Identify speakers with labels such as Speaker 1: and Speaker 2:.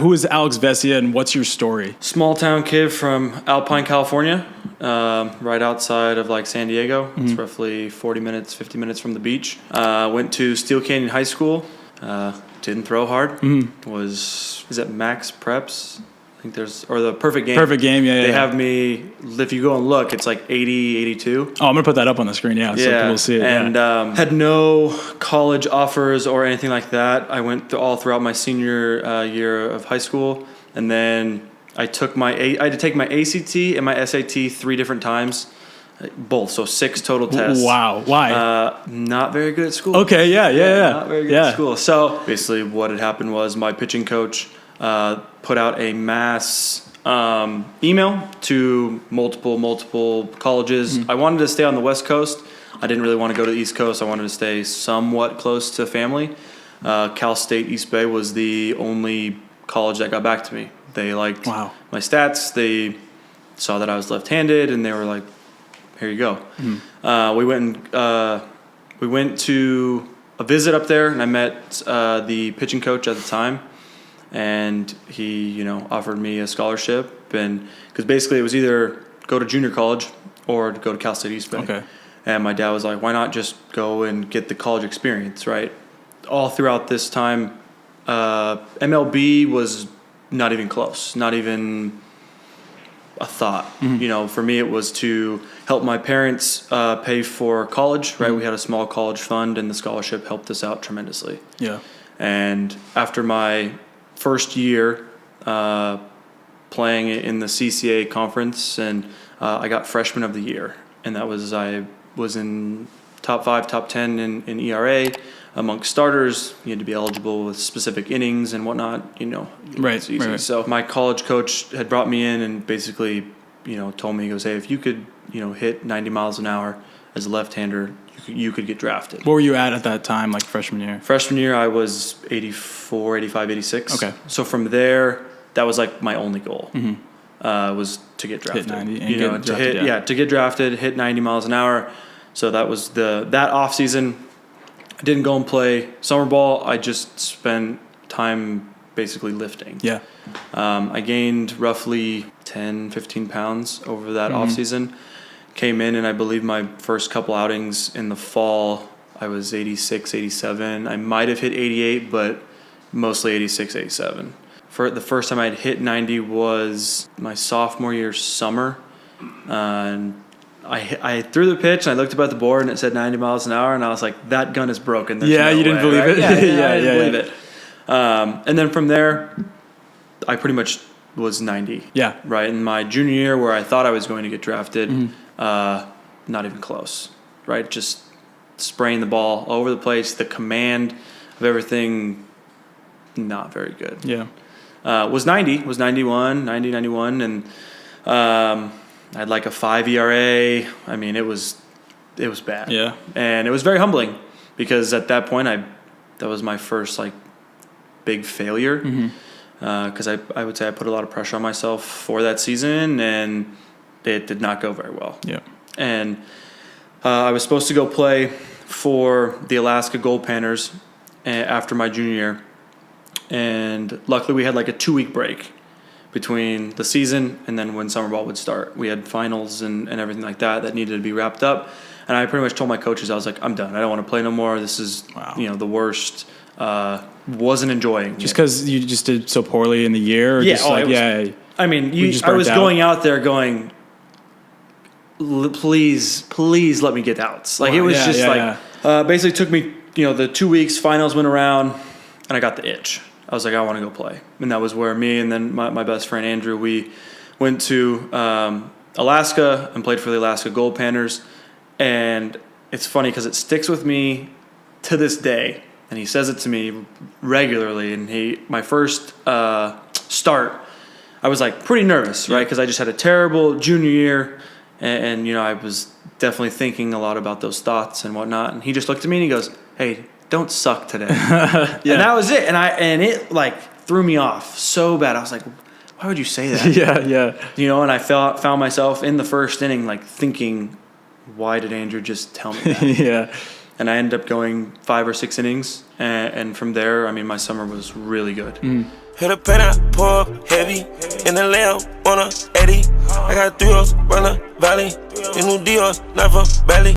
Speaker 1: Who is Alex Vesia and what's your story?
Speaker 2: Small town kid from Alpine, California, right outside of like San Diego. Mm-hmm. It's roughly 40 minutes, 50 minutes from the beach. Went to Steel Canyon High School. Didn't throw hard. Mm-hmm. Is it Max Preps? I think or the Perfect Game.
Speaker 1: Perfect Game, yeah.
Speaker 2: They have me, if you go and look, it's like 80, 82.
Speaker 1: Oh, I'm going to put that up on the screen, so people see it.
Speaker 2: And had no college offers or anything like that. I went all throughout my senior year of high school. And then I had to take my ACT and my SAT 3 different times. Both, so 6 total tests.
Speaker 1: Wow, why?
Speaker 2: Not very good at school.
Speaker 1: Okay, yeah.
Speaker 2: Not very good at school. So basically what had happened was my pitching coach put out a mass email to multiple colleges. Mm-hmm. I wanted to stay on the West Coast. I didn't really want to go to the East Coast. I wanted to stay somewhat close to family. Cal State East Bay was the only college that got back to me. They liked my stats. They saw that I was left-handed, and they were like, here you go. Mm-hmm. We went to a visit up there, and I met the pitching coach at the time, and he, offered me a scholarship, and because basically it was either go to junior college or go to Cal State East Bay.
Speaker 1: Okay.
Speaker 2: And my dad was like, why not just go and get the college experience, right? All throughout this time, MLB was not even close, not even a thought. Mm-hmm. For me, it was to help my parents pay for college, right? Mm-hmm. We had a small college fund, and the scholarship helped us out tremendously. Yeah. And after my first year playing in the CCA conference, and I got freshman of the year, and I was in top 5, top 10 in ERA. Amongst starters, you had to be eligible with specific innings and whatnot,
Speaker 1: Right,
Speaker 2: it's easy.
Speaker 1: Right.
Speaker 2: So my college coach had brought me in and basically, told me, he goes, hey, if you could, hit 90 miles an hour as a left-hander, you could get drafted.
Speaker 1: What were you at that time, like freshman year?
Speaker 2: Freshman year, I was 84, 85, 86.
Speaker 1: Okay.
Speaker 2: So from there, that was like my only goal, was to get drafted.
Speaker 1: Hit 90 and
Speaker 2: to get drafted, hit 90 miles an hour. So that was that off season. I didn't go and play summer ball. I just spent time basically lifting. Yeah. I gained roughly 10, 15 pounds over that off season. Came in, and I believe my first couple outings in the fall, I was 86, 87. I might have hit 88, but mostly 86, 87. For the first time I had hit 90 was my sophomore year summer. And I threw the pitch, and I looked up at the board, and it said 90 miles an hour, and I was like, that gun is broken. There's no
Speaker 1: you didn't
Speaker 2: way,
Speaker 1: believe
Speaker 2: right?
Speaker 1: it?
Speaker 2: I didn't believe it. And then from there, I pretty much was 90. Yeah. Right? In my junior year, where I thought I was going to get drafted, not even close. Right? Just spraying the ball all over the place. The command of everything, not very good. Yeah. Was 91, 90, 91, and I had like a 5 ERA. I mean, it was bad. Yeah. And it was very humbling, because at that point, that was my first like big failure. Because I would say I put a lot of pressure on myself for that season, and it did not go very well. Yeah. And I was supposed to go play for the Alaska Gold Panthers after my junior year, and luckily we had like a 2-week break between the season and then when summer ball would start. We had finals and everything like that needed to be wrapped up. And I pretty much told my coaches, I was like, I'm done. I don't want to play no more. This is, the worst. Wasn't enjoying
Speaker 1: just because you just did so poorly in the year? Or just
Speaker 2: I mean, I was going out there going, please let me get outs. Like, it was basically took me, the 2 weeks, finals went around, and I got the itch. I was like, I want to go play. And that was where me and then my best friend Andrew, we went to Alaska and played for the Alaska Gold Panthers. And it's funny because it sticks with me to this day. And he says it to me regularly. And my first start, I was like pretty nervous, right? Because I just had a terrible junior year. And I was definitely thinking a lot about those thoughts and whatnot. And he just looked at me and he goes, hey, don't suck today. And that was it. And it like threw me off so bad. I was like, why would you say that? Yeah. And I found myself in the first inning like thinking, why did Andrew just tell me that? Yeah. And I ended up going 5 or 6 innings. And from there, I mean, my summer was really good.
Speaker 3: Hit the paint, I pour up heavy. In the lamb on a Eddie. I got 3 O's, run a valley. These new Dior's, not for belly.